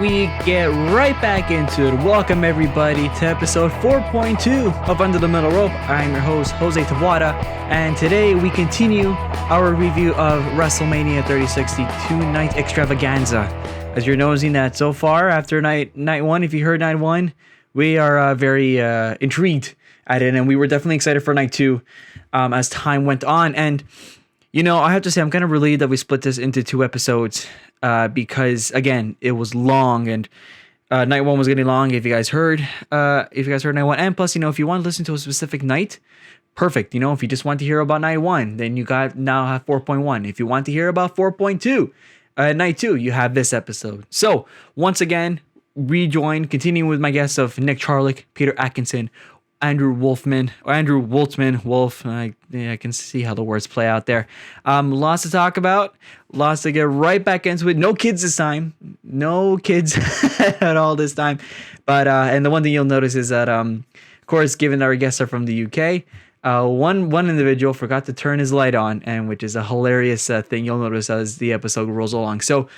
we get right back into it. Welcome everybody to episode 4.2 of Under the Middle Rope. I'm your host, Jose Tawada, and today we continue our review of WrestleMania 3060 two-night extravaganza. As you're noticing that so far, after night one, if you heard night one, we are very intrigued at it, and we were definitely excited for night two as time went on. And you know, I have to say, I'm kind of relieved that we split this into two episodes because, again, it was long, and night one was getting long. If you guys heard night one, and plus, you know, if you want to listen to a specific night, perfect. You know, if you just want to hear about night one, then you now have 4.1. If you want to hear about 4.2, night two, you have this episode. So once again, continuing with my guests of Nick Charlick, Peter Atkinson, Andrew Wolf. I can see how the words play out there. Lots to talk about. Lots to get right back into it. No kids this time. No kids at all this time. But and the one thing you'll notice is that, of course, given our guests are from the UK, one individual forgot to turn his light on, and which is a hilarious thing you'll notice as the episode rolls along. So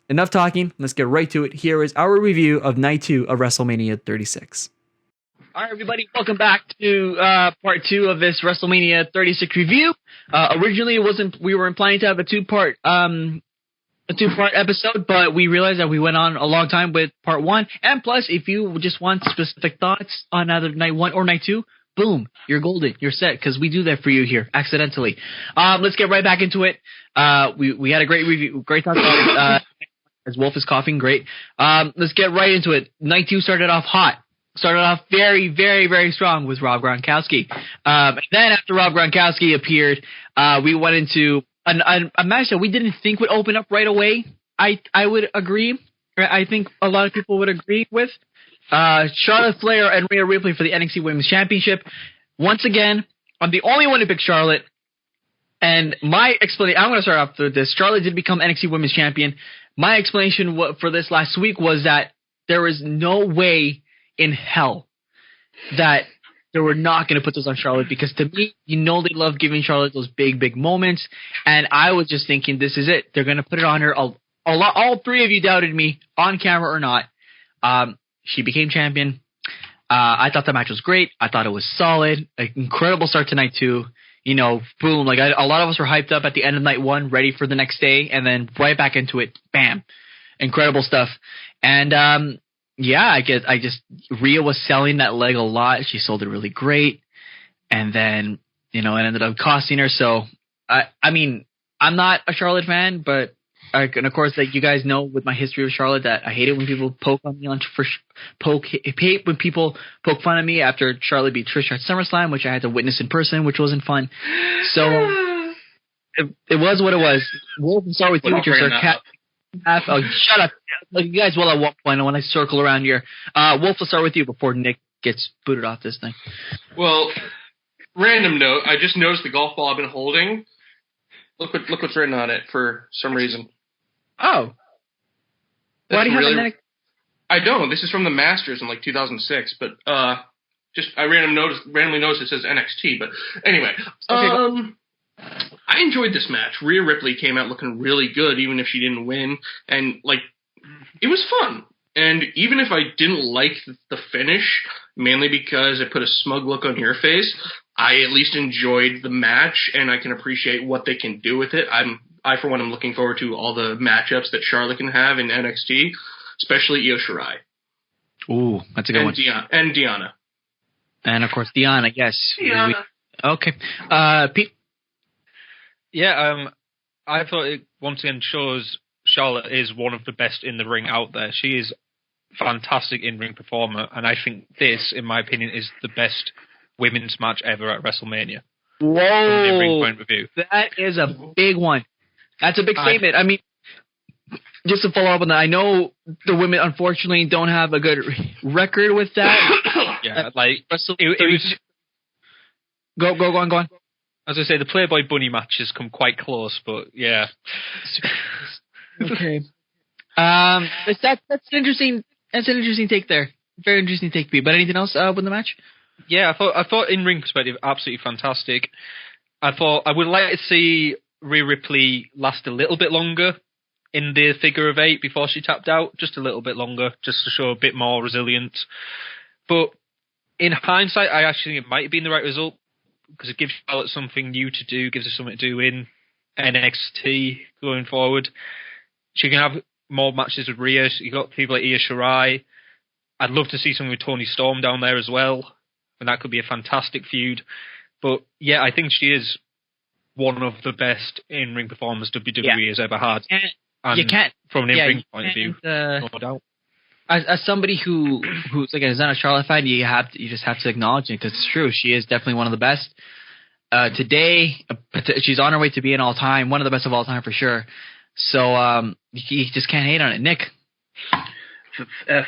enough talking. Let's get right to it. Here is our review of Night 2 of WrestleMania 36. All right, everybody, welcome back to part 2 of this WrestleMania 36 review. Originally, we weren't planning to have a two-part episode, but we realized that we went on a long time with part 1. And plus, if you just want specific thoughts on either night 1 or night 2, boom, you're golden, you're set, because we do that for you here accidentally. Let's get right back into it. We had a great review, great talk about it. As Wolf is coughing, great. Let's get right into it. Night 2 started off hot. Started off very, very, very strong with Rob Gronkowski. And then after Rob Gronkowski appeared, we went into a match that we didn't think would open up right away. I would agree. I think a lot of people would agree with. Charlotte Flair and Rhea Ripley for the NXT Women's Championship. Once again, I'm the only one who picked Charlotte. And my explanation, I'm going to start off with this. Charlotte did become NXT Women's Champion. My explanation for this last week was that there was no way in hell that they were not going to put this on Charlotte, because to me, you know, they love giving Charlotte those big, big moments. And I was just thinking, this is it. They're going to put it on her. All three of you doubted me, on camera or not. She became champion. I thought the match was great. I thought it was solid. An incredible start to night 2. You know, boom. Like a lot of us were hyped up at the end of night 1, ready for the next day, and then right back into it. Bam. Incredible stuff. And, yeah, Rhea was selling that leg a lot. She sold it really great. And then, you know, it ended up costing her. So, I mean, I'm not a Charlotte fan, but, and of course, like you guys know with my history of Charlotte, that I hate it when people poke on me hate when people poke fun of me after Charlotte beat Trish at SummerSlam, which I had to witness in person, which wasn't fun. So, it was what it was. Wolf, we'll start with you with your sarcastic. Oh, shut up. Like, you guys will at one point when I circle around here. Wolf, will start with you before Nick gets booted off this thing. Well, random note. I just noticed the golf ball I've been holding. Look what's written on it for some reason. Oh. Why do you have that? I don't. This is from the Masters in like 2006, but I randomly noticed it says NXT. But anyway, okay. I enjoyed this match. Rhea Ripley came out looking really good, even if she didn't win. And, like, it was fun. And even if I didn't like the finish, mainly because it put a smug look on your face, I at least enjoyed the match, and I can appreciate what they can do with it. I, for one, am looking forward to all the matchups that Charlotte can have in NXT, especially Io Shirai. Ooh, that's a good one. And Deonna. And, of course, Deonna, yes. Deonna. Okay. Pete? Yeah, I thought it once again shows Charlotte is one of the best in the ring out there. She is fantastic in-ring performer, and I think this, in my opinion, is the best women's match ever at WrestleMania. Whoa! From an in-ring point of view. That is a big one. That's a big statement. I mean, just to follow up on that, I know the women, unfortunately, don't have a good record with that. Yeah, like, it was... Go on. As I say, the Playboy Bunny match has come quite close, but yeah. Okay. That's an interesting take there. Very interesting take, Pete. But anything else with the match? Yeah, I thought in ring perspective, absolutely fantastic. I thought I would like to see Rhea Ripley last a little bit longer. in the figure of 8 before she tapped out, just a little bit longer, just to show a bit more resilience. But in hindsight, I actually think it might have been the right result, because it gives Charlotte something new to do, gives her something to do in NXT going forward. She can have more matches with Rhea. You've got people like Io Shirai. I'd love to see something with Toni Storm down there as well, and that could be a fantastic feud. But yeah, I think she is one of the best in-ring performers WWE has ever had. And you can't, from an in-ring point of view, no doubt. As somebody who's again is not a Charlotte fan, you just have to acknowledge it, because it's true. She is definitely one of the best. Today, she's on her way to being all-time, one of the best of all time for sure. So you just can't hate on it. Nick?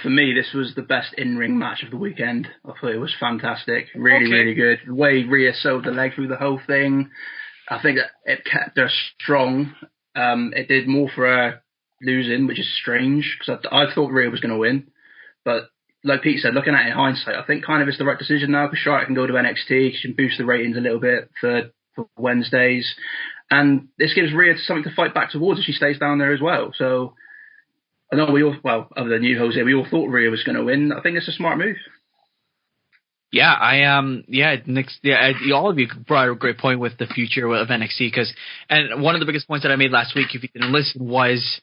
For me, this was the best in-ring match of the weekend. I thought it was fantastic. Really good. The way Rhea sewed the leg through the whole thing, I think that it kept her strong. It did more for her losing, which is strange, because I thought Rhea was going to win. But like Pete said, looking at it in hindsight, I think kind of it's the right decision now, because Charlotte can go to NXT. She can boost the ratings a little bit for Wednesdays. And this gives Rhea something to fight back towards if she stays down there as well. So I know other than you, Jose, we all thought Rhea was going to win. I think it's a smart move. Yeah, all of you brought a great point with the future of NXT, and one of the biggest points that I made last week, if you didn't listen, was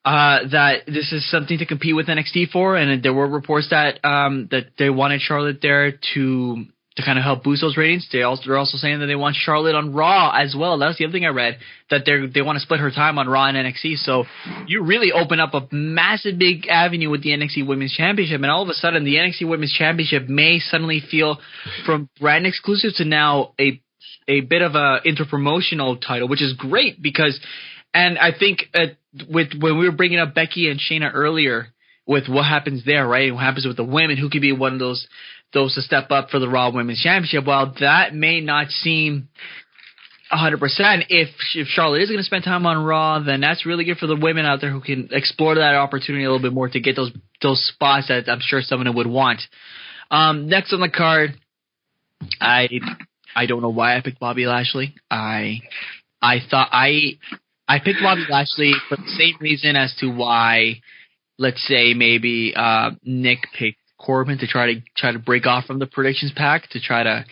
that this is something to compete with NXT for, and there were reports that that they wanted Charlotte there to kind of help boost those ratings. They're also saying that they want Charlotte on Raw as well. That was the other thing I read, that they want to split her time on Raw and NXT. So you really open up a massive big avenue with the NXT Women's Championship, and all of a sudden the NXT Women's Championship may suddenly feel from brand exclusive to now a bit of a interpromotional title, which is great because, and I think when we were bringing up Becky and Shayna earlier with what happens there, right? What happens with the women, who could be one of those to step up for the Raw Women's Championship. Well, that may not seem 100%. If Charlotte is going to spend time on Raw, then that's really good for the women out there who can explore that opportunity a little bit more to get those spots that I'm sure some of them would want. Next on the card, I don't know why I picked Bobby Lashley. I thought I picked Bobby Lashley for the same reason as to why, let's say maybe Nick picked Corbin, to try to break off from the predictions pack, to try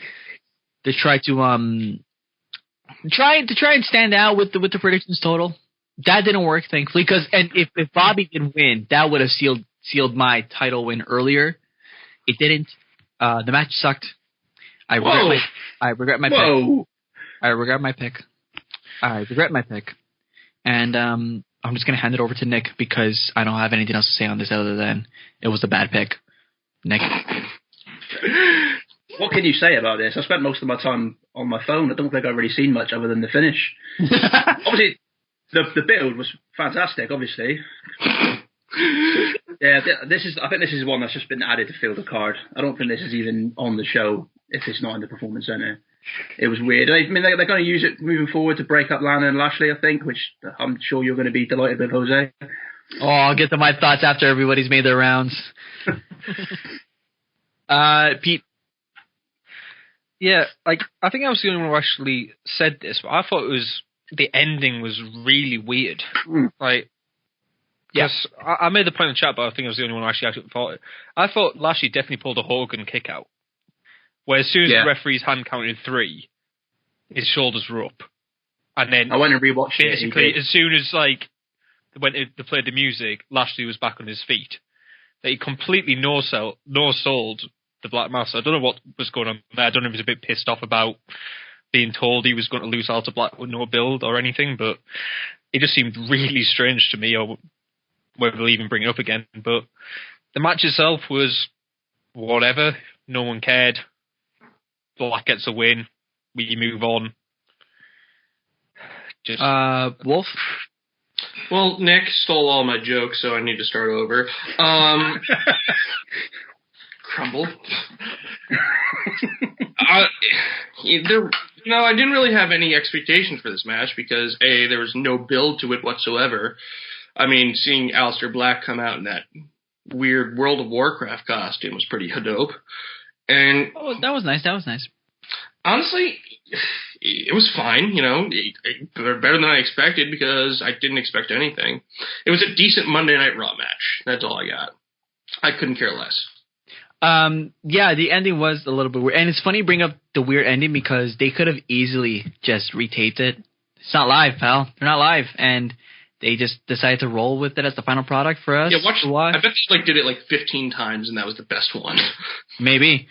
and stand out with the predictions total. That didn't work, thankfully, and if Bobby did win, that would have sealed my title win earlier. It didn't. The match sucked. I regret my pick. And I'm just gonna hand it over to Nick, because I don't have anything else to say on this other than it was a bad pick. Nick. What can you say about this? I spent most of my time on my phone. I don't think I've really seen much other than the finish. Obviously, the build was fantastic, obviously. Yeah, I think this is one that's just been added to fill the card. I don't think this is even on the show if it's not in the Performance Center. It was weird. I mean, they're going to use it moving forward to break up Lana and Lashley, I think, which I'm sure you're going to be delighted with, Jose. Oh, I'll get to my thoughts after everybody's made their rounds. Pete. Yeah, I think I was the only one who actually said this, but I thought the ending was really weird. Yes, I made the point in the chat, but I think I was the only one who actually thought it. I thought Lashley definitely pulled a Hogan kick out, where as soon as the referee's hand counted 3, his shoulders were up, and then I went and rewatched it. Basically, as soon as when they played the music, Lashley was back on his feet. That he completely no-sold the Black Mass. I don't know what was going on there. I don't know if he was a bit pissed off about being told he was going to lose Aleister Black with no build or anything, but it just seemed really strange to me, or whether they'll even bring it up again. But the match itself was whatever. No one cared. Black gets a win. We move on. Wolf? Well, Nick stole all my jokes, so I need to start over. Crumble. I didn't really have any expectations for this match because, A, there was no build to it whatsoever. I mean, seeing Aleister Black come out in that weird World of Warcraft costume was pretty dope. And that was nice. Honestly, it was fine, better than I expected because I didn't expect anything. It was a decent Monday Night Raw match. That's all I got. I couldn't care less. Yeah, the ending was a little bit weird. And it's funny you bring up the weird ending because they could have easily just retaped it. It's not live, pal. They're not live. And they just decided to roll with it as the final product for us. Yeah, I bet they did it 15 times and that was the best one. Maybe.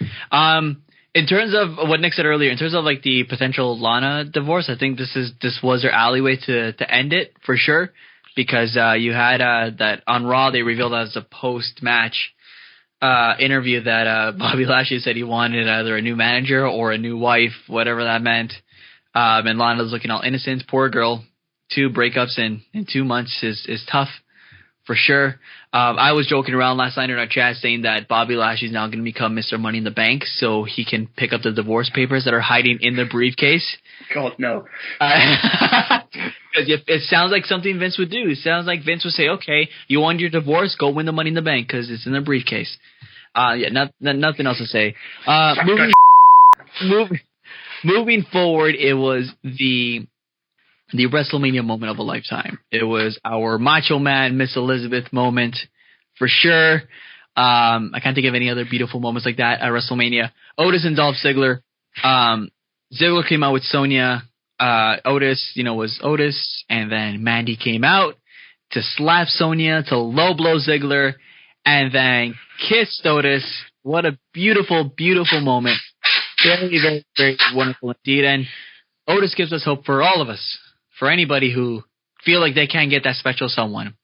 In terms of what Nick said earlier, in terms of the potential Lana divorce, I think this was their alleyway to end it for sure, because you had that on Raw they revealed as a post-match interview that Bobby Lashley said he wanted either a new manager or a new wife, whatever that meant. And Lana's looking all innocent, poor girl. 2 breakups in 2 months is tough. For sure. I was joking around last night in our chat saying that Bobby Lashley's now going to become Mr. Money in the Bank so he can pick up the divorce papers that are hiding in the briefcase. God, no. It sounds like something Vince would do. It sounds like Vince would say, okay, you want your divorce? Go win the Money in the Bank because it's in the briefcase. Nothing else to say. Moving forward, it was the WrestleMania moment of a lifetime. It was our Macho Man, Miss Elizabeth moment for sure. I can't think of any other beautiful moments like that at WrestleMania. Otis and Dolph Ziggler. Ziggler came out with Sonya. Otis, was Otis. And then Mandy came out to slap Sonya, to low blow Ziggler, and then kissed Otis. What a beautiful, beautiful moment. Very, very, very wonderful indeed. And Otis gives us hope for all of us. For anybody who feel like they can't get that special someone,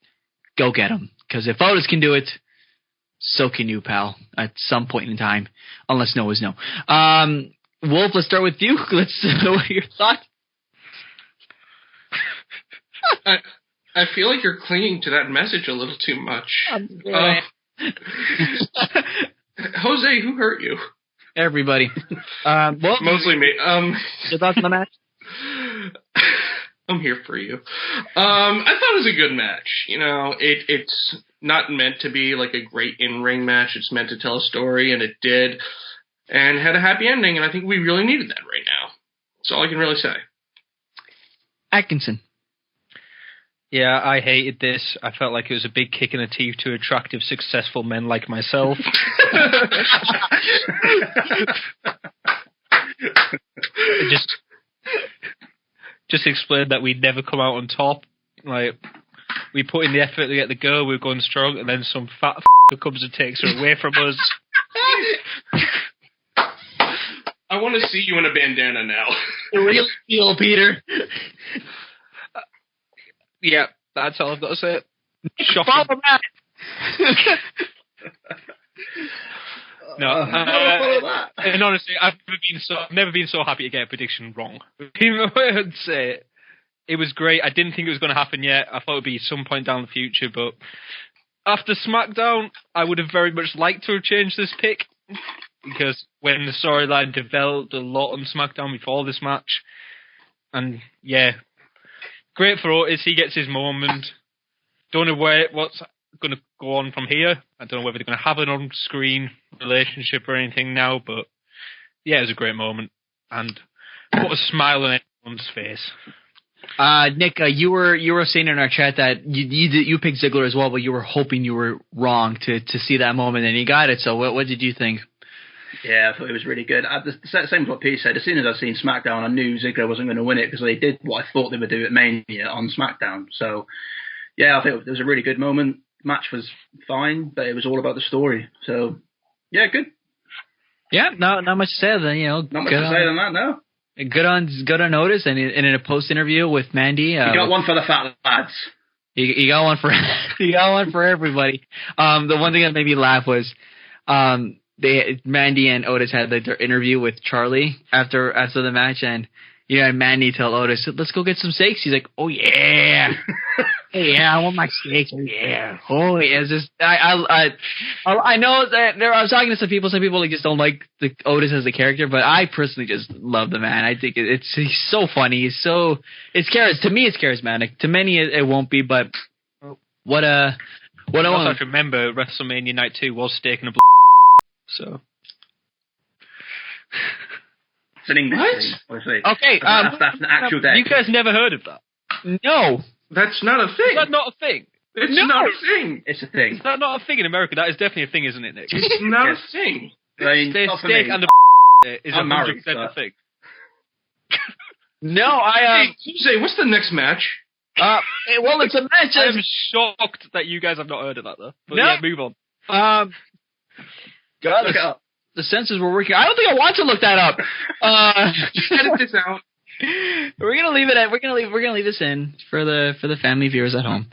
go get them. Because if Otis can do it, so can you, pal, at some point in time. Unless no is no. Wolf, let's start with you. Let's know your thoughts. I feel like you're clinging to that message a little too much. Jose, who hurt you? Everybody. Mostly me. Your thoughts on the match? I'm here for you. I thought it was a good match. It's not meant to be like a great in-ring match. It's meant to tell a story, and it did. And had a happy ending, and I think we really needed that right now. That's all I can really say. Atkinson. Yeah, I hated this. I felt like it was a big kick in the teeth to attractive, successful men like myself. Just explained that we'd never come out on top. We put in the effort to get the girl, we were going strong, and then some fat comes and takes her away from us. I want to see you in a bandana now. The real deal, Peter. Yeah, that's all I've got to say. Follow that. No, and honestly, I've never been so happy to get a prediction wrong. I'd say it was great. I didn't think it was going to happen yet. I thought it would be some point down the future, but after SmackDown, I would have very much liked to have changed this pick because when the storyline developed a lot on SmackDown before this match, and yeah, great for Otis. He gets his moment. Don't know what's going to go on from here. I don't know whether they're going to have an on-screen relationship or anything now, but yeah, it was a great moment, and what a smile on everyone's face. Nick, you were saying in our chat that you picked Ziggler as well, but you were hoping you were wrong to see that moment, and you got it. So what did you think? Yeah, I thought it was really good. Same as what Pete said. As soon as I seen SmackDown, I knew Ziggler wasn't going to win it because they did what I thought they would do at Mania on SmackDown. So yeah, I think it was a really good moment. Match was fine, but it was all about the story. So yeah, good. Yeah, not much to say then. Not much to say than that. No. Good on Otis, and in a post interview with Mandy, you got one for the fat lads. You got one for everybody. The one thing that made me laugh was Mandy and Otis had their interview with Charlie after the match, and Mandy tell Otis, "Let's go get some steaks." He's like, "Oh yeah." Hey, yeah, I want my steaks. Oh yeah, It's just I know that I was talking to some people just don't like the Otis as a character, but I personally just love the man. I think he's so funny. To me it's charismatic. To many it won't be, but what I also have to remember WrestleMania Night 2 was steak and a so. It's an English What? thing, obviously. Okay, That's an actual day. You guys never heard of that? no. That's not a thing. Is that not a thing? It's No. not a thing. It's a thing. Is that not a thing in America? That is definitely a thing, isn't it, Nick? It's not Yes. a thing. I mean, Steak not for steak me. and a is I'm 100% married, a but- thing. No, Hey, Tuesday, what's the next match? well, it's a match. I'm shocked that you guys have not heard of that, though. But No. yeah, move on. God, Look it up. the senses were working. I don't think I want to look that up. Edit this out. We're gonna leave it at. We're gonna leave this in for the family viewers at home,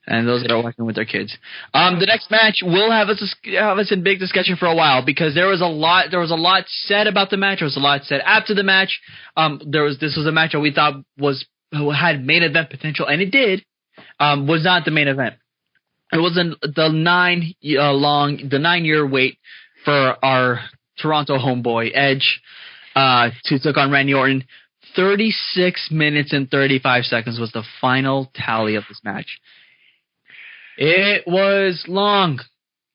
and those that are watching with their kids. The next match will have us in big discussion for a while because there was a lot said about the match. There was a lot said after the match. This was a match that we thought had main event potential, and it did. Was not the main event. It was the 9-year wait for our Toronto homeboy Edge to take on Randy Orton. 36 minutes and 35 seconds was the final tally of this match. It was long.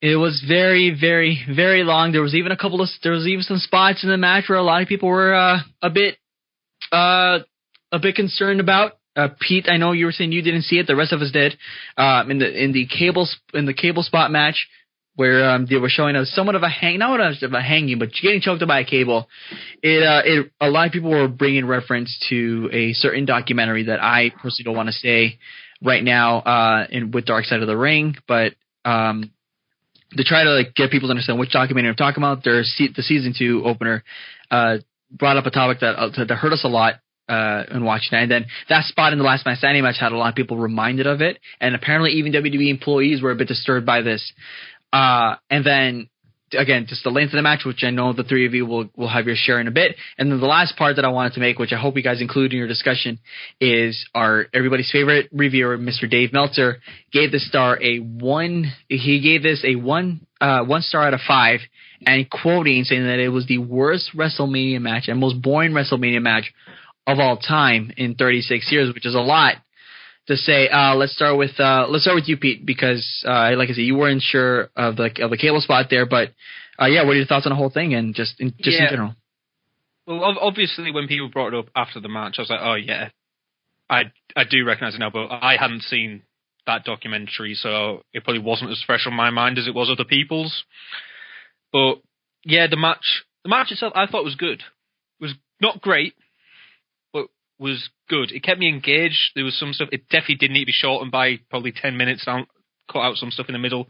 It was very, very, very long. There was even some spots in the match where a lot of people were a bit concerned about. Pete, I know you were saying you didn't see it. The rest of us did. In the cable spot match where they were showing us somewhat of a hanging, but getting choked up by a cable. A lot of people were bringing reference to a certain documentary that I personally don't want to say right now with Dark Side of the Ring, but to try to get people to understand which documentary I'm talking about, the season 2 opener brought up a topic that hurt us a lot in watching that. And then that spot in the last Man Standing match had a lot of people reminded of it, and apparently even WWE employees were a bit disturbed by this. And then again, just the length of the match, which I know the three of you will have your share in a bit. And then the last part that I wanted to make, which I hope you guys include in your discussion, is everybody's favorite reviewer, Mr. Dave Meltzer, gave this star a 1. He gave this a 1 star out of 5, and quoting, saying that it was the worst WrestleMania match and most boring WrestleMania match of all time in 36 years, which is a lot to say. Let's start with you, Pete, because like I said, you weren't sure of the cable spot there, but what are your thoughts on the whole thing and just in general? Well, obviously, when people brought it up after the match, I was like, oh yeah, I do recognize it now, but I hadn't seen that documentary, so it probably wasn't as fresh on my mind as it was other people's. But yeah, the match itself, I thought was good. It was not great, but was good. It kept me engaged. There was some stuff. It definitely did need to be shortened by probably 10 minutes. Down, cut out some stuff in the middle.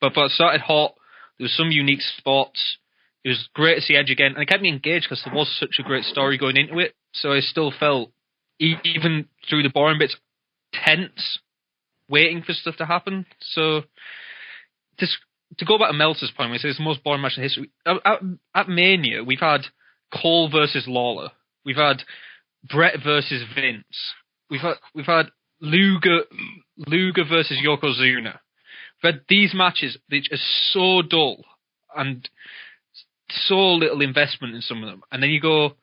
But it started hot. There was some unique spots. It was great to see Edge again, and it kept me engaged because there was such a great story going into it. So I still felt, even through the boring bits, tense, waiting for stuff to happen. So to go back to Meltzer's point, we say it's the most boring match in history. At Mania, we've had Cole versus Lawler. We've had Brett versus Vince. We've had Luger versus Yokozuna. We've had these matches which are so dull and so little investment in some of them. And then you go,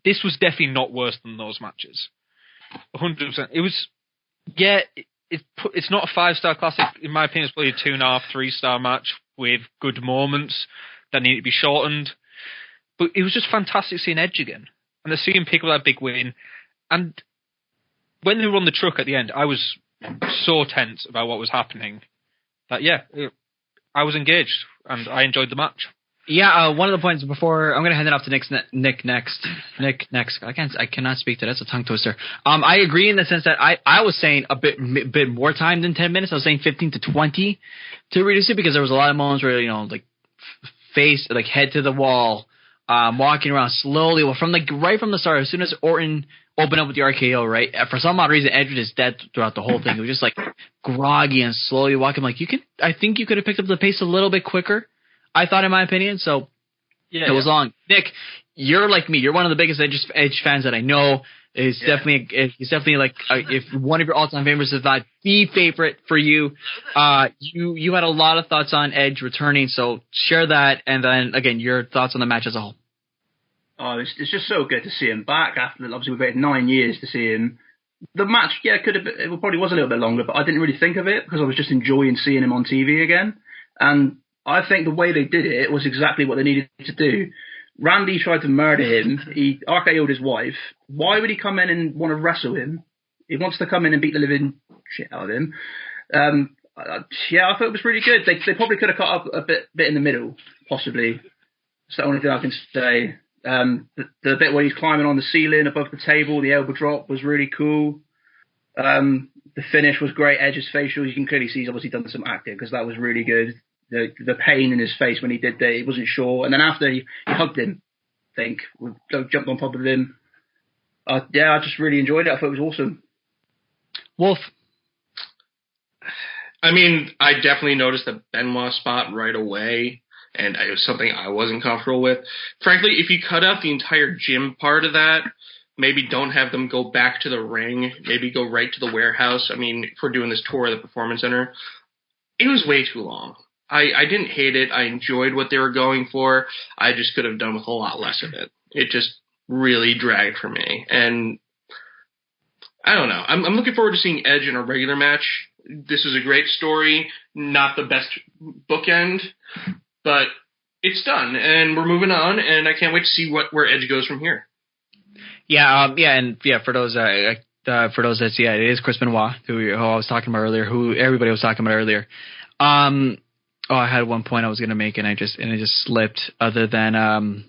this was definitely not worse than those matches. 100%. It was, yeah, it's not a 5-star classic. In my opinion, it's probably a 2.5, 3-star match with good moments that need to be shortened. But it was just fantastic seeing Edge again. And to see him pick up that big win. And when they were on the truck at the end, I was so tense about what was happening that, I was engaged and I enjoyed the match. Yeah, one of the points before I'm going to hand it off to Nick next. I cannot speak to that. That's a tongue twister. I agree in the sense that I was saying a bit more time than 10 minutes. I was saying 15 to 20 to reduce it because there was a lot of moments where head to the wall, walking around slowly. Well, right from the start, as soon as Orton opened up with the RKO, right? For some odd reason, Edge was just dead throughout the whole thing. It was just groggy and slowly walking. I think you could have picked up the pace a little bit quicker, I thought, in my opinion. So it was long. Nick, you're like me. You're one of the biggest Edge fans that I know. He's definitely if one of your all-time favorites is not the favorite for you. You had a lot of thoughts on Edge returning, so share that, and then again your thoughts on the match as a whole. Oh, it's just so good to see him back after obviously we've waited 9 years to see him. The match, it probably was a little bit longer, but I didn't really think of it because I was just enjoying seeing him on TV again. And I think the way they did it was exactly what they needed to do. Randy tried to murder him. He RKO'd his wife. Why would he come in and want to wrestle him? He wants to come in and beat the living shit out of him. I thought it was really good. They probably could have cut up a bit in the middle, possibly. That's the only thing I can say. The bit where he's climbing on the ceiling above the table, the elbow drop was really cool. The finish was great. Edge's facial, you can clearly see he's obviously done some acting because that was really good. The pain in his face when he did that, he wasn't sure. And then after he hugged him, I think, jumped on top of him. I just really enjoyed it. I thought it was awesome. Wolf. I mean, I definitely noticed the Benoit spot right away, and it was something I wasn't comfortable with. Frankly, if you cut out the entire gym part of that, maybe don't have them go back to the ring, maybe go right to the warehouse. I mean, if we're doing this tour of the Performance Center, it was way too long. I didn't hate it. I enjoyed what they were going for. I just could have done with a lot less of it. It just really dragged for me. And I don't know. I'm looking forward to seeing Edge in a regular match. This is a great story, not the best bookend, but it's done, and we're moving on, and I can't wait to see where Edge goes from here. For those it is Chris Benoit, who I was talking about earlier, who everybody was talking about earlier. I had one point I was gonna make, and it just slipped. Other than,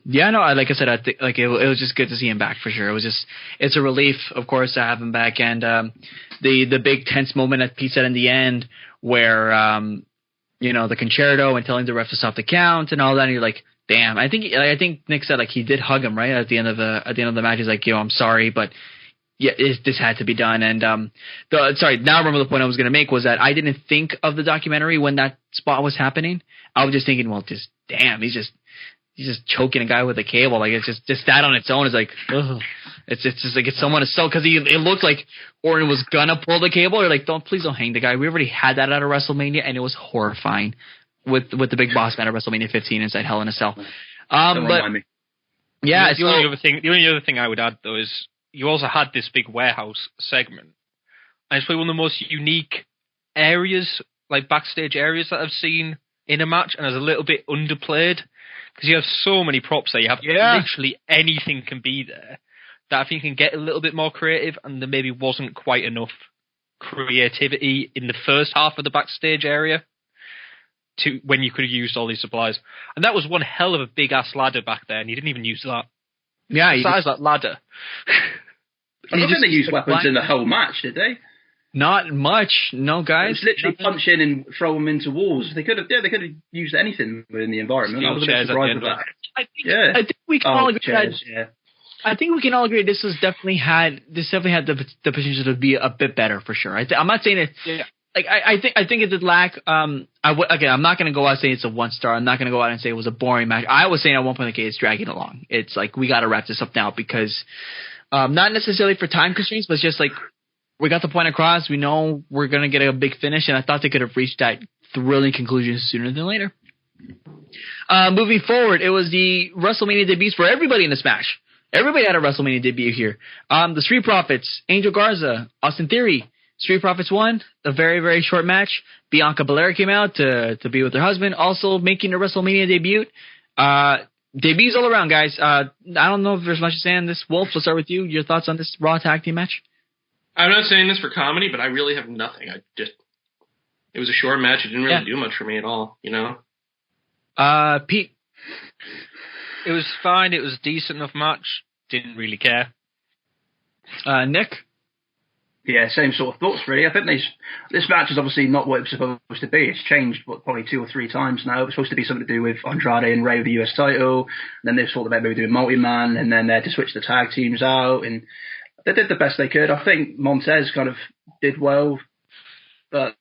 like I said, I think it was just good to see him back for sure. It's a relief, of course, to have him back, and the big tense moment that Pete said in the end, where the concerto and telling the ref to stop the count and all that, and you're like, damn. I think Nick said he did hug him right at the end of the match. He's like, I'm sorry, but. Yeah, this had to be done. And now I remember the point I was going to make was that I didn't think of the documentary when that spot was happening. I was just thinking, well, just damn, he's just choking a guy with a cable. Like, it's just that on its own is like, ugh. It's just like it's someone to sell because it looked like Orton was gonna pull the cable. Or like, please don't hang the guy. We already had that at a WrestleMania, and it was horrifying with the Big Boss man at WrestleMania 15 inside Hell in a Cell. The only other thing I would add though is, you also had this big warehouse segment. And it's probably one of the most unique areas, like backstage areas that I've seen in a match, and is a little bit underplayed. Because you have so many props there. You have literally anything can be there. That I think can get a little bit more creative, and there maybe wasn't quite enough creativity in the first half of the backstage area to when you could have used all these supplies. And that was one hell of a big-ass ladder back there, and you didn't even use that. Yeah, besides that ladder. I don't think they used weapons in the whole match, did they? Not much, no, guys. It was literally punch in and throw them into walls. They could have used anything within the environment. I was a bit surprised with that. I think we can all agree chairs, I think we can all agree this definitely had the potential to be a bit better for sure. I'm not saying it. Yeah. Like I think it did lack. I'm not going to go out and say it's a 1-star. I'm not going to go out and say it was a boring match. I was saying at one point, okay, it's dragging along. It's like we got to wrap this up now because not necessarily for time constraints, but just like we got the point across. We know we're going to get a big finish, and I thought they could have reached that thrilling conclusion sooner than later. Moving forward, it was the WrestleMania debuts for everybody in this match. Everybody had a WrestleMania debut here. The Street Profits, Angel Garza, Austin Theory. Street Profits won a very, very short match. Bianca Belair came out to be with her husband, also making a WrestleMania debut. Debuts all around, guys. I don't know if there's much to say on this. Wolf, let's start with you. Your thoughts on this Raw Tag Team match? I'm not saying this for comedy, but I really have nothing. It was a short match. It didn't really do much for me at all, Pete? It was fine. It was a decent enough match. Didn't really care. Nick? Yeah, same sort of thoughts, really. I think this match is obviously not what it was supposed to be. It's changed probably 2 or 3 times now. It was supposed to be something to do with Andrade and Rey with the US title. And then they've thought about maybe doing multi-man, and then they had to switch the tag teams out. And they did the best they could. I think Montez kind of did well, but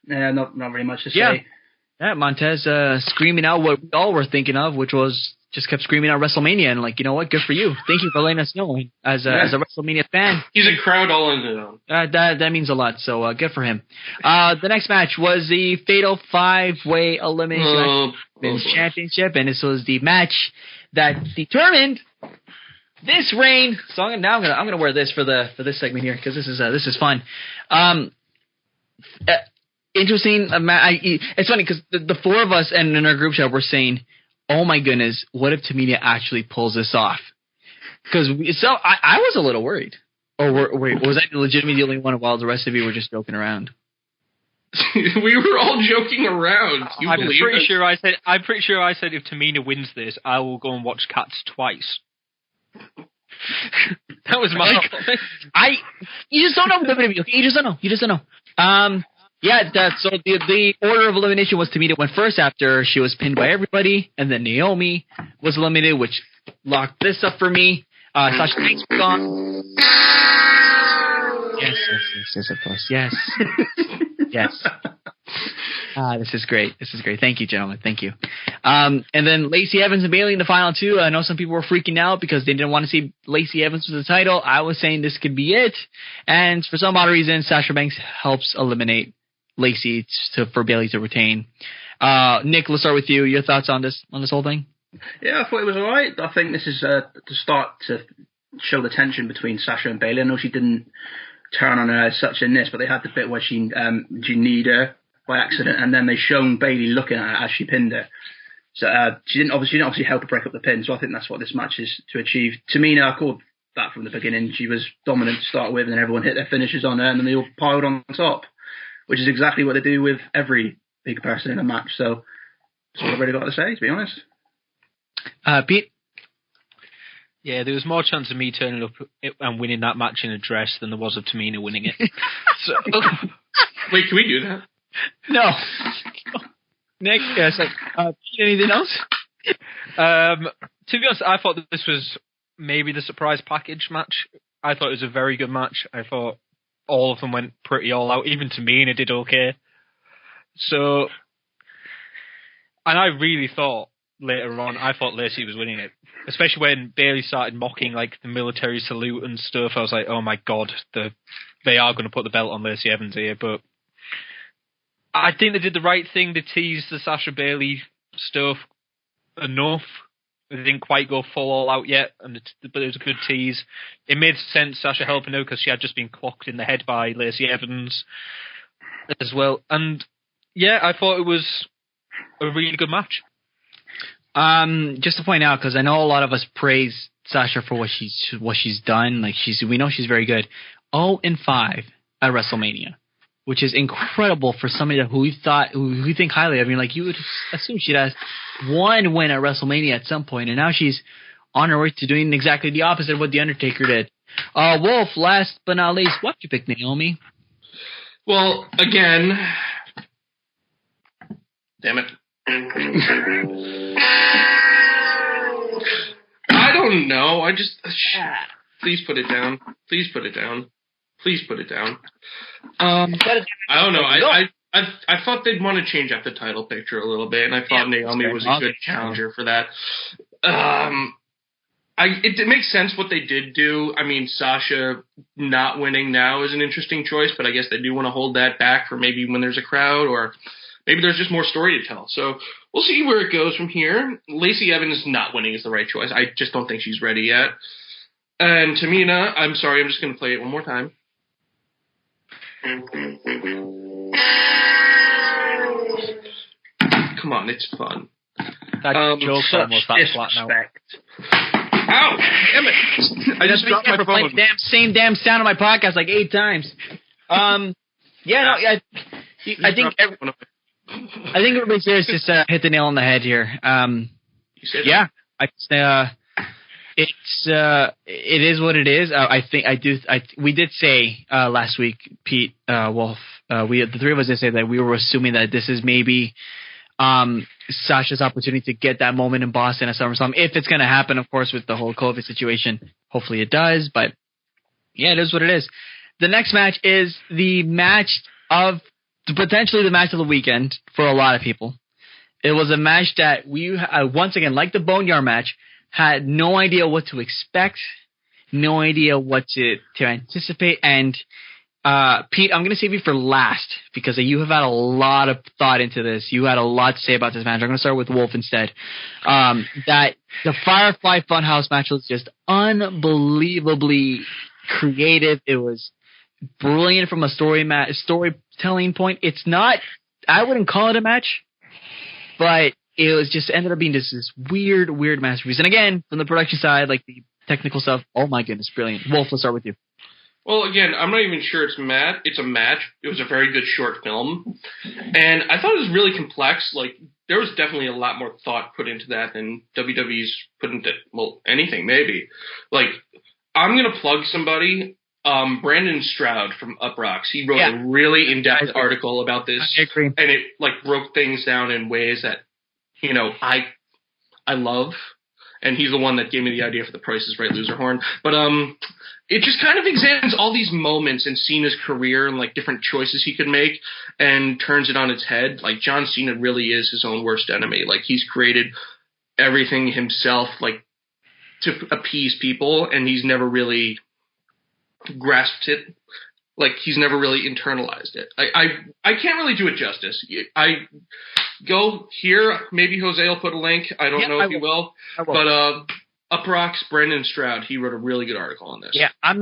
not really much to say. Yeah, Montez screaming out what we all were thinking of, which was just kept screaming out WrestleMania, and you know what? Good for you. Thank you for letting us know as a WrestleMania fan. He's a crowd all in his own. That means a lot, so good for him. The next match was the Fatal 5-Way Elimination Championship, and this was the match that determined this reign. So I'm gonna wear this for this segment here because this is fun. Interesting. It's funny because the 4 of us and in our group chat were saying oh my goodness, what if Tamina actually pulls this off? Because I was a little worried. Or wait, was I legitimately the only one while the rest of you were just joking around? We were all joking around. I'm pretty sure I said if Tamina wins this, I will go and watch Cats twice. That was my. You just don't know WWE. Okay, you just don't know. Yeah. So the order of elimination was Tamina went first after she was pinned by everybody, and then Naomi was eliminated, which locked this up for me. Sasha Banks was gone. Yes, of course. Yes. Yes. This is great. Thank you, gentlemen. Thank you. And then Lacey Evans and Bayley in the final two. I know some people were freaking out because they didn't want to see Lacey Evans with the title. I was saying this could be it. And for some odd reason, Sasha Banks helps eliminate Lacey for Bayley to retain. Nick, let's start with you. Your thoughts on this whole thing? Yeah, I thought it was all right. I think this is to start to show the tension between Sasha and Bayley. I know she didn't turn on her as such in this, but they had the bit where she kneed her by accident, and then they shown Bayley looking at her as she pinned her. So she didn't obviously help her break up the pin. So I think that's what this match is to achieve. Tamina, I called that from the beginning. She was dominant to start with, and then everyone hit their finishes on her, and then they all piled on top, which is exactly what they do with every big person in a match. So that's all I've really got to say, to be honest. Pete? Yeah, there was more chance of me turning up and winning that match in a dress than there was of Tamina winning it. So, wait, can we do that? No. Nick, anything else? To be honest, I thought that this was maybe the surprise package match. I thought it was a very good match. I thought all of them went pretty all out. Even Tamina did okay. So, and I really thought later on, I thought Lacey was winning it. Especially when Bayley started mocking like the military salute and stuff. I was like, oh my god, they are going to put the belt on Lacey Evans here. But I think they did the right thing to tease the Sasha Bayley stuff enough. They didn't quite go full all out yet, but it was a good tease. It made sense, Sasha helping her, because she had just been clocked in the head by Lacey Evans as well. And yeah, I thought it was a really good match. Just to point out, because I know a lot of us praise Sasha for what she's done. Like we know she's very good. 0-5 at WrestleMania, which is incredible for somebody who you think highly of. I mean, like you would assume she'd have one win at WrestleMania at some point, and now she's on her way to doing exactly the opposite of what The Undertaker did. Wolf, last but not least, why'd you pick Naomi? Well, again, damn it. I don't know. Please put it down. Please put it down. Please put it down. I don't know. I thought they'd want to change up the title picture a little bit, and I thought Naomi was a good challenger for that. It makes sense what they did do. I mean, Sasha not winning now is an interesting choice, but I guess they do want to hold that back for maybe when there's a crowd, or maybe there's just more story to tell. So we'll see where it goes from here. Lacey Evans not winning is the right choice. I just don't think she's ready yet. And Tamina, I'm sorry, I'm just going to play it one more time. Come on, it's fun. That joke's almost that flat now. Ow! Damn it! I just dropped my phone. Same damn sound on my podcast like 8 times. I think everybody here is just hit the nail on the head here. You said that? It is what it is. We did say last week, Pete, Wolf, the three of us did say that we were assuming that this is maybe Sasha's opportunity to get that moment in Boston at SummerSlam, if it's going to happen, of course, with the whole COVID situation. Hopefully it does, but yeah, it is what it is. The next match is the match of potentially the match of the weekend for a lot of people. It was a match that we, once again, like the Boneyard match, had no idea what to expect, no idea what to anticipate. And Pete, I'm going to save you for last because you have had a lot of thought into this. You had a lot to say about this match. I'm going to start with Wolf instead. That the Firefly Funhouse match was just unbelievably creative. It was brilliant from a storytelling point. It's not, I wouldn't call it a match, but it was just ended up being this weird masterpiece. And again, from the production side, like the technical stuff, oh my goodness, brilliant. Wolf, let's start with you. Well, again, I'm not even sure it's a match. It was a very good short film. And I thought it was really complex. Like, there was definitely a lot more thought put into that than WWE's put into, well, anything, maybe. Like, I'm going to plug somebody, Brandon Stroud from Uprocks. He wrote a really in-depth article about this. I agree. And it, like, broke things down in ways that, you know, I love. And he's the one that gave me the idea for the Price is Right loser horn. But it just kind of examines all these moments in Cena's career and like different choices he could make and turns it on its head. Like John Cena really is his own worst enemy. Like he's created everything himself, like to appease people, and he's never really grasped it. Like he's never really internalized it. I can't really do it justice. I go here. Maybe Jose will put a link. I don't know if he will. But Uprocks, Brendan Stroud, he wrote a really good article on this. Yeah, I'm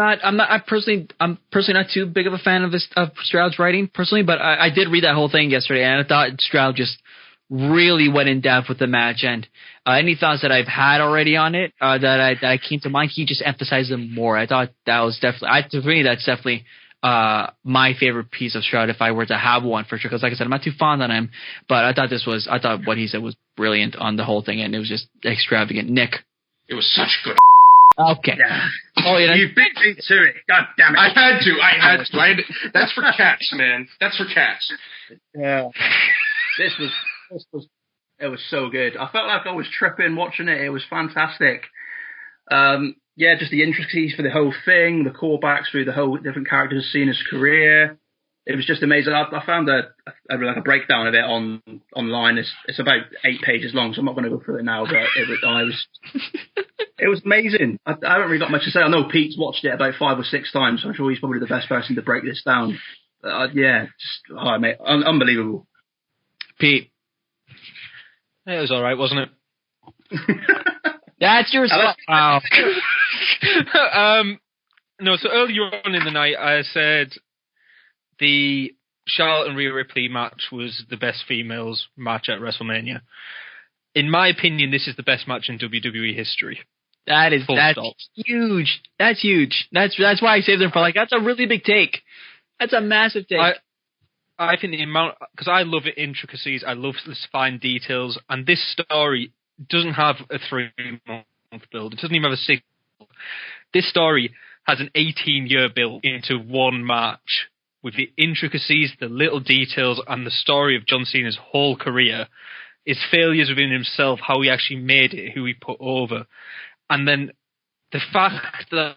personally not too big of a fan of Stroud's writing personally, but I did read that whole thing yesterday, and I thought Stroud just really went in depth with the match, and any thoughts that I've had already on it that I came to mind, he just emphasized them more. I thought that was definitely, to me, that's definitely my favorite piece of Stroud if I were to have one for sure. Because like I said, I'm not too fond on him, but I thought what he said was brilliant on the whole thing, and it was just extravagant. Nick. It was such good. Okay. Yeah. Oh, yeah. You beat me to it. God damn it. I had to. That's for cats, man. That's for cats. Yeah. It was so good. I felt like I was tripping watching it. It was fantastic. Yeah, just the intricacies for the whole thing, the callbacks through the whole different characters seen his career. It was just amazing. I found a breakdown of it online. It's about 8 pages long, so I'm not going to go through it now. But it was amazing. I haven't really got much to say. I know Pete's watched it about 5 or 6 times, so I'm sure he's probably the best person to break this down. Yeah, mate, unbelievable. Pete, it was all right, wasn't it? That's your response. Wow. No, so earlier on in the night, I said the Charlotte and Rhea Ripley match was the best females match at WrestleMania. In my opinion, this is the best match in WWE history. That's huge. That's huge. That's why I saved them for that's a really big take. That's a massive take. I think the amount, because I love the intricacies, I love the fine details, and this story doesn't have a 3-month build. It doesn't even have a 6. This story has an 18-year build into one match with the intricacies, the little details, and the story of John Cena's whole career, his failures within himself, how he actually made it, who he put over. And then the fact that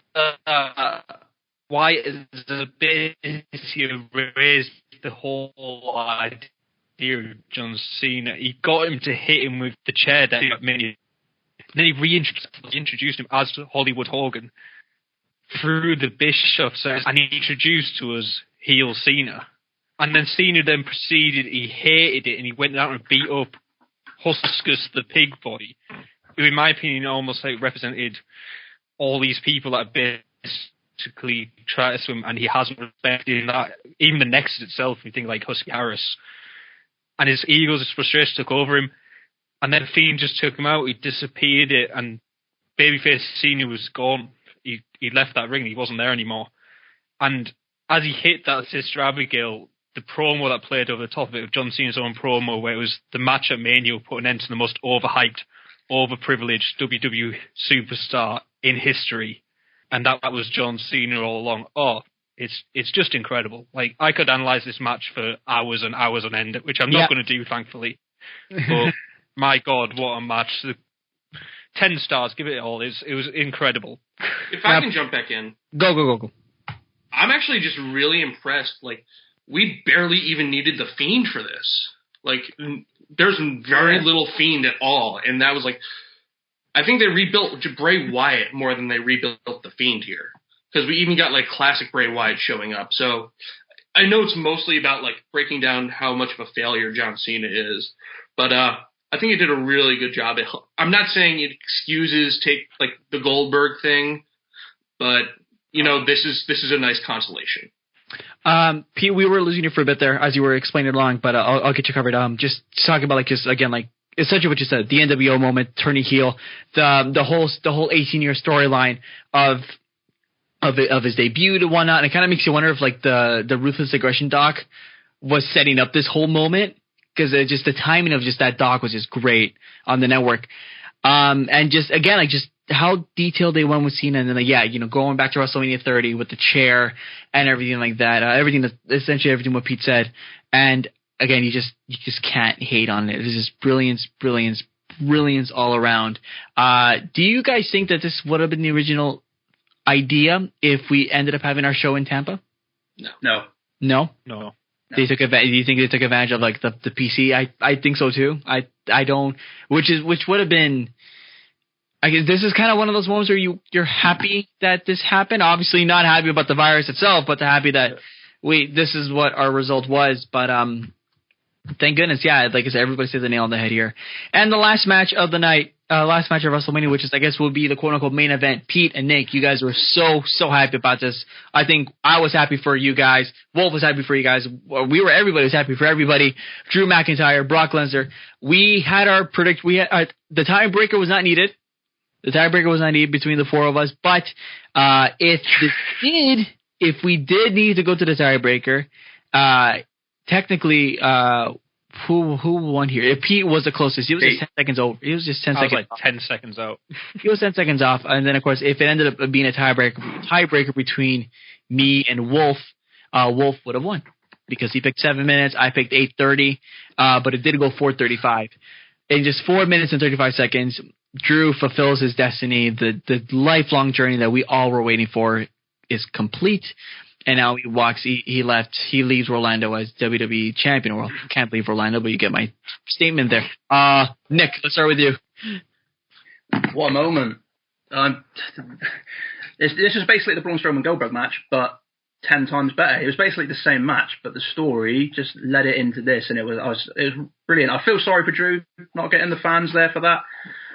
Wyatt is a bit to raise the whole idea of John Cena. He got him to hit him with the chair that mini. Then he reintroduced him as Hollywood Hogan through the Bischoff service, and he introduced to us heel Cena. And then Cena then proceeded, he hated it, and he went out and beat up Huskus the pig body, who in my opinion almost represented all these people that have basically tried to swim, and he hasn't respected that. Even the Nexus itself, you think like Husky Harris. And his egos, his frustration took over him, and then Fiend just took him out, he disappeared it, and Babyface Cena was gone. He left that ring, he wasn't there anymore. And as he hit that Sister Abigail, the promo that played over the top of it, of John Cena's own promo, where it was the match at Mania put an end to the most overhyped, overprivileged WWE superstar in history. And that was John Cena all along. Oh, it's just incredible. Like, I could analyze this match for hours and hours on end, which I'm not going to do, thankfully. But my God, what a match. 10 stars, give it all. It was incredible. If I can jump back in. Go. I'm actually just really impressed. Like, we barely even needed the Fiend for this. Like, there's very little Fiend at all. And that was like, I think they rebuilt Bray Wyatt more than they rebuilt the Fiend here. Because we even got, like, classic Bray Wyatt showing up. So I know it's mostly about, like, breaking down how much of a failure John Cena is. But I think he did a really good job. I'm not saying it excuses like the Goldberg thing, but, you know, this is a nice consolation. Pete, we were losing you for a bit there as you were explaining it along, but I'll get you covered. Just talking about, like, just again, like, essentially what you said, the NWO moment, turning heel, the whole 18-year storyline of his debut and whatnot, and it kind of makes you wonder if like the Ruthless Aggression doc was setting up this whole moment, because just the timing of just that doc was just great on the network, and just again like just how detailed they went with Cena, and then like, going back to WrestleMania 30 with the chair and everything like that, essentially everything what Pete said, and again you just can't hate on it. It's just brilliance all around. Do you guys think that this would have been the original idea if we ended up having our show in Tampa? No. Do you think they took advantage of like the PC? I think so too. I don't, which would have been, I guess this is kind of one of those moments where you're happy that this happened. Obviously not happy about the virus itself, but happy that this is what our result was. But thank goodness, like I said, everybody says the nail on the head here. And the last match of the night, last match of WrestleMania, which is I guess will be the quote unquote main event. Pete and Nick, you guys were so happy about this. I think I was happy for you guys. Wolf was happy for you guys. Everybody was happy for everybody. Drew McIntyre, Brock Lesnar. We had our the tiebreaker was not needed. The tiebreaker was not needed between the four of us. But if we did need to go to the tiebreaker, technically, who won here? If Pete was the closest, he was just 10 seconds over. He was just 10 seconds. Like 10 seconds out. He was 10 seconds off, and then of course, if it ended up being a tiebreaker between me and Wolf, Wolf would have won because he picked 7 minutes. I picked 8:30, but it did go 4:35. In just 4 minutes and 35 seconds, Drew fulfills his destiny. The lifelong journey that we all were waiting for is complete. And now he leaves Orlando as WWE champion. Well, can't leave Orlando, but you get my statement there. Nick, let's start with you. What a moment. This was basically the Braun Strowman Goldberg match, but 10 times better. It was basically the same match, but the story just led it into this, and it was brilliant. I feel sorry for Drew not getting the fans there for that,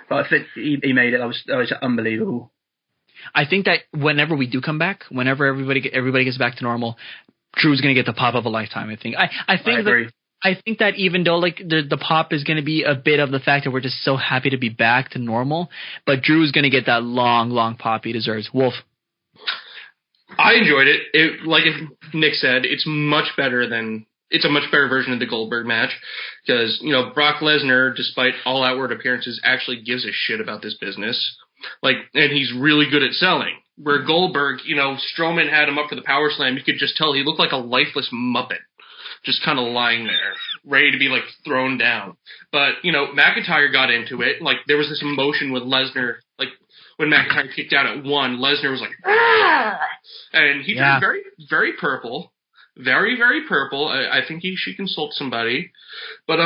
but I think he made it. That was unbelievable. I think that whenever we do come back, whenever everybody gets back to normal, Drew's going to get the pop of a lifetime. I think. I agree. I think that even though like the pop is going to be a bit of the fact that we're just so happy to be back to normal, but Drew's going to get that long pop he deserves. Wolf. I enjoyed it. Like Nick said, it's a much better version of the Goldberg match because Brock Lesnar, despite all outward appearances, actually gives a shit about this business. And he's really good at selling. Where Goldberg, Strowman had him up for the power slam. You could just tell he looked like a lifeless Muppet, just kind of lying there, ready to be thrown down. But McIntyre got into it. There was this emotion with Lesnar. When McIntyre kicked out at 1, Lesnar was like, "Argh!" And he turned very, very purple, very, very purple. I think he should consult somebody. But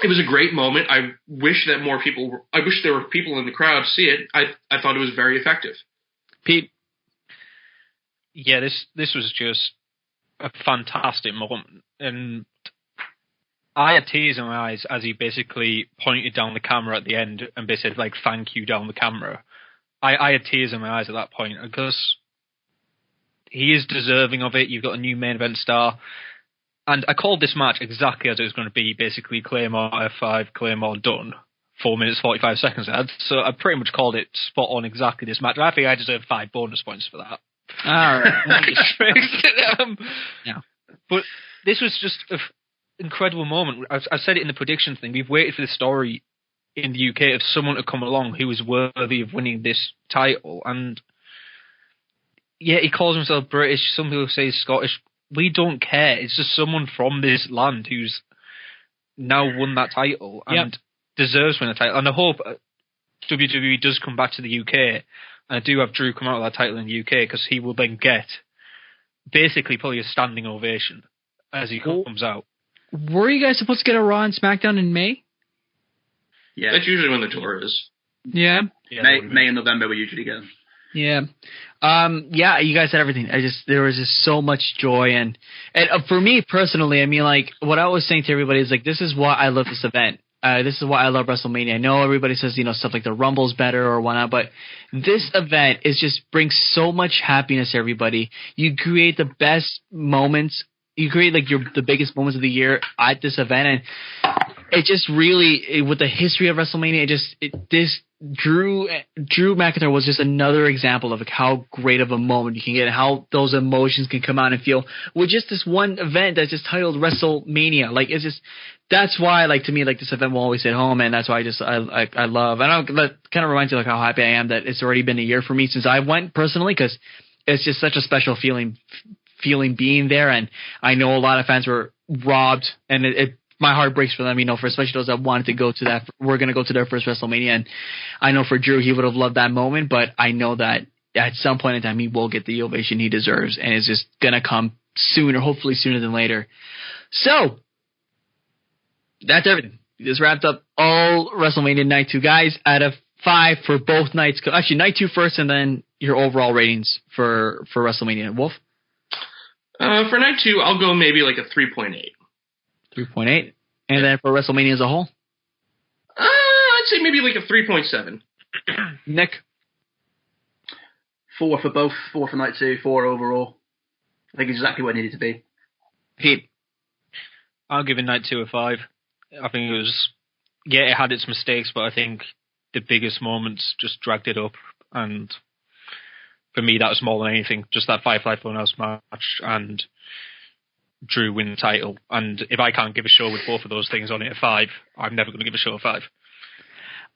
it was a great moment. I wish there were people in the crowd to see it. I thought it was very effective. Pete? Yeah, this was just a fantastic moment. And I had tears in my eyes as he basically pointed down the camera at the end and basically said, thank you down the camera. I had tears in my eyes at that point because he is deserving of it. You've got a new main event star. And I called this match exactly as it was going to be, basically Claymore F5, Claymore done, 4 minutes, 45 seconds ahead. So I pretty much called it spot on exactly this match. I think I deserve 5 bonus points for that. All right. Yeah. But this was just an incredible moment. I said it in the predictions thing. We've waited for the story in the UK of someone to come along who was worthy of winning this title. And yeah, he calls himself British. Some people say he's Scottish. We don't care. It's just someone from this land who's now won that title and deserves to win the title. And I hope WWE does come back to the UK, and I do have Drew come out with that title in the UK because he will then get basically probably a standing ovation as he comes out. Were you guys supposed to get a Raw and SmackDown in May? Yeah. That's usually when the tour is. Yeah. May and November we usually get them. Yeah. You guys said everything. There was just so much joy and for me personally, I mean, what I was saying to everybody is this is why I love this event. This is why I love WrestleMania. I know everybody says, stuff like the Rumble's better or whatnot, but this event is just brings so much happiness to everybody. You create the best moments you create like the biggest moments of the year at this event, and it just really, with the history of WrestleMania, this Drew McIntyre was just another example of like how great of a moment you can get, and how those emotions can come out and feel with just this one event that's just titled WrestleMania. Like it's just, that's why, like, to me, like, this event will always hit home, and that's why I love. And that kind of reminds you like how happy I am that it's already been a year for me since I went personally, because it's just such a special feeling being there, and I know a lot of fans were robbed, and my heart breaks for them, for especially those that wanted to go to that. We're gonna go to their first WrestleMania, and I know for Drew, he would have loved that moment, but I know that at some point in time he will get the ovation he deserves, and it's just gonna come sooner, hopefully sooner than later. So that's everything. We just wrapped up all WrestleMania Night 2, guys. Out of 5 for both nights. Actually, Night 2 first, and then your overall ratings for WrestleMania. Wolf? For Night 2, I'll go maybe like a 3.8. 3.8. And then for WrestleMania as a whole? I'd say maybe like a 3.7. Nick? 4 for both. 4 for Night 2, 4 overall. I think exactly what it needed to be. Pete? I'll give Night 2 a 5. I think it was, it had its mistakes, but I think the biggest moments just dragged it up. And for me, that was more than anything. Just that Firefly Funhouse match and Drew win the title. And if I can't give a show with both of those things on it a 5, I'm never going to give a show a 5.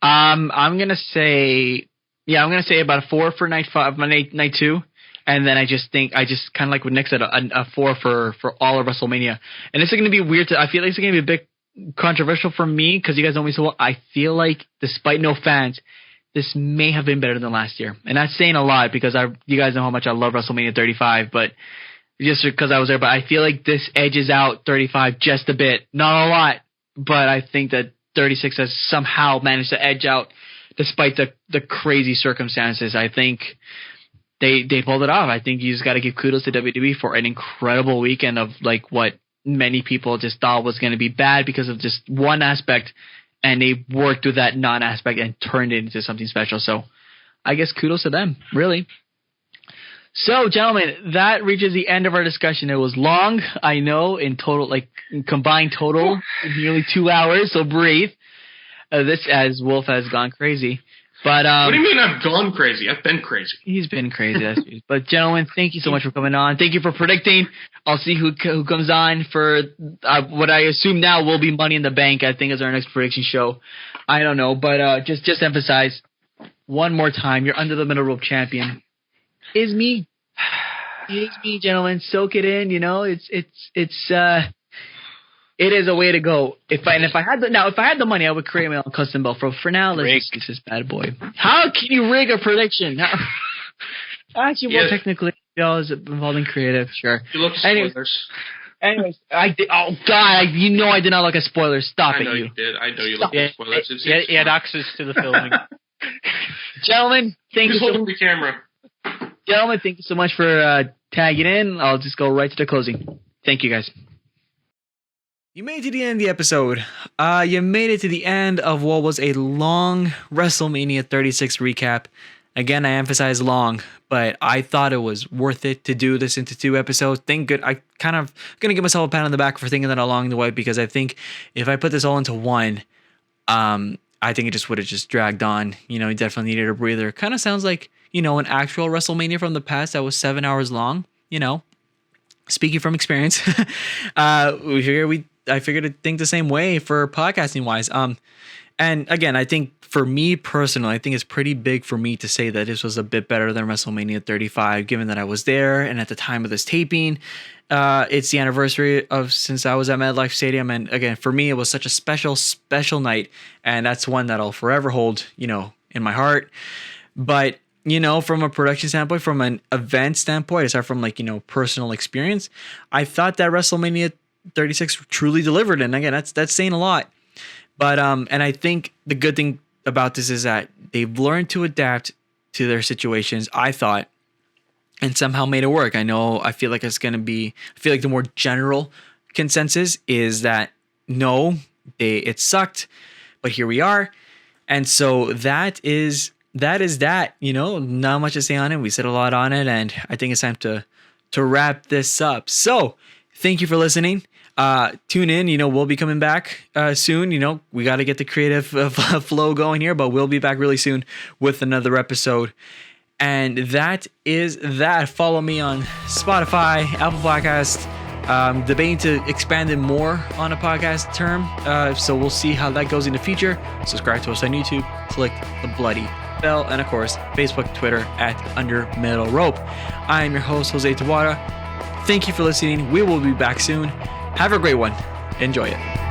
I'm gonna say about a 4 for Night 2, and then I just kind of like what Nick said, a 4 for all of WrestleMania. And this is gonna be weird. I feel like it's gonna be a bit controversial for me because you guys know me so well. I feel like, despite no fans, this may have been better than last year, and that's saying a lot because you guys know how much I love WrestleMania 35, but just because I was there. But I feel like this edges out 35 just a bit, not a lot, but I think that 36 has somehow managed to edge out despite the crazy circumstances. I think they pulled it off. I think you just got to give kudos to WWE for an incredible weekend of like what many people just thought was going to be bad because of just one aspect, and they worked with that non-aspect and turned it into something special. So I guess kudos to them, really. So, gentlemen, that reaches the end of our discussion. It was long, I know, in total, like combined total, nearly 2 hours. So breathe. This, as Wolf has gone crazy. But what do you mean I've gone crazy? I've been crazy. He's been crazy. But gentlemen, thank you so much for coming on. Thank you for predicting. I'll see who comes on for what I assume now will be Money in the Bank. I think is our next prediction show. I don't know, but just emphasize one more time: your under the middle rope champion is me. It is me, gentlemen. Soak it in. It is a way to go. If I had the money, I would create my own custom belt. For now, let's just use this bad boy. How can you rig a prediction? Actually, well, technically, is involving creative. Sure. You look spoilers. Anyways, I did. Oh God, I did not look at spoilers. Stop it, I know you did. I know you looked at spoilers. He had access to the filming. Gentlemen, thank you. Just holding the camera. Gentlemen, thank you so much for tagging in. I'll just go right to the closing. Thank you, guys. You made it to the end of the episode. You made it to the end of what was a long WrestleMania 36 recap. Again, I emphasize long, but I thought it was worth it to do this into 2 episodes. I kind of gonna give myself a pat on the back for thinking that along the way, because I think if I put this all into one, I think it just would have just dragged on. You definitely needed a breather. Kind of sounds like, an actual WrestleMania from the past that was 7 hours long. Speaking from experience, I figured to think the same way for podcasting wise. And again, I think for me personally, I think it's pretty big for me to say that this was a bit better than WrestleMania 35, given that I was there. And at the time of this taping, it's the anniversary of since I was at MetLife Stadium. And again, for me, it was such a special, special night. And that's one that I'll forever hold, in my heart. But, from a production standpoint, from an event standpoint, aside from personal experience, I thought that WrestleMania 36 truly delivered. And again, that's saying a lot. But and I think the good thing about this is that they've learned to adapt to their situations, I thought, and somehow made it work. I feel like the more general consensus is that no, it sucked, but here we are. And so that is that, not much to say on it. We said a lot on it, and I think it's time to wrap this up. So thank you for listening. Tune in. We'll be coming back soon. We got to get the creative flow going here, but we'll be back really soon with another episode. And that is that. Follow me on Spotify, Apple Podcasts. Debating to expand it more on a podcast term. So we'll see how that goes in the future. Subscribe to us on YouTube. Click the bloody bell. And of course, Facebook, Twitter at Under Middle Rope. I am your host, Jose Tawada. Thank you for listening. We will be back soon. Have a great one. Enjoy it.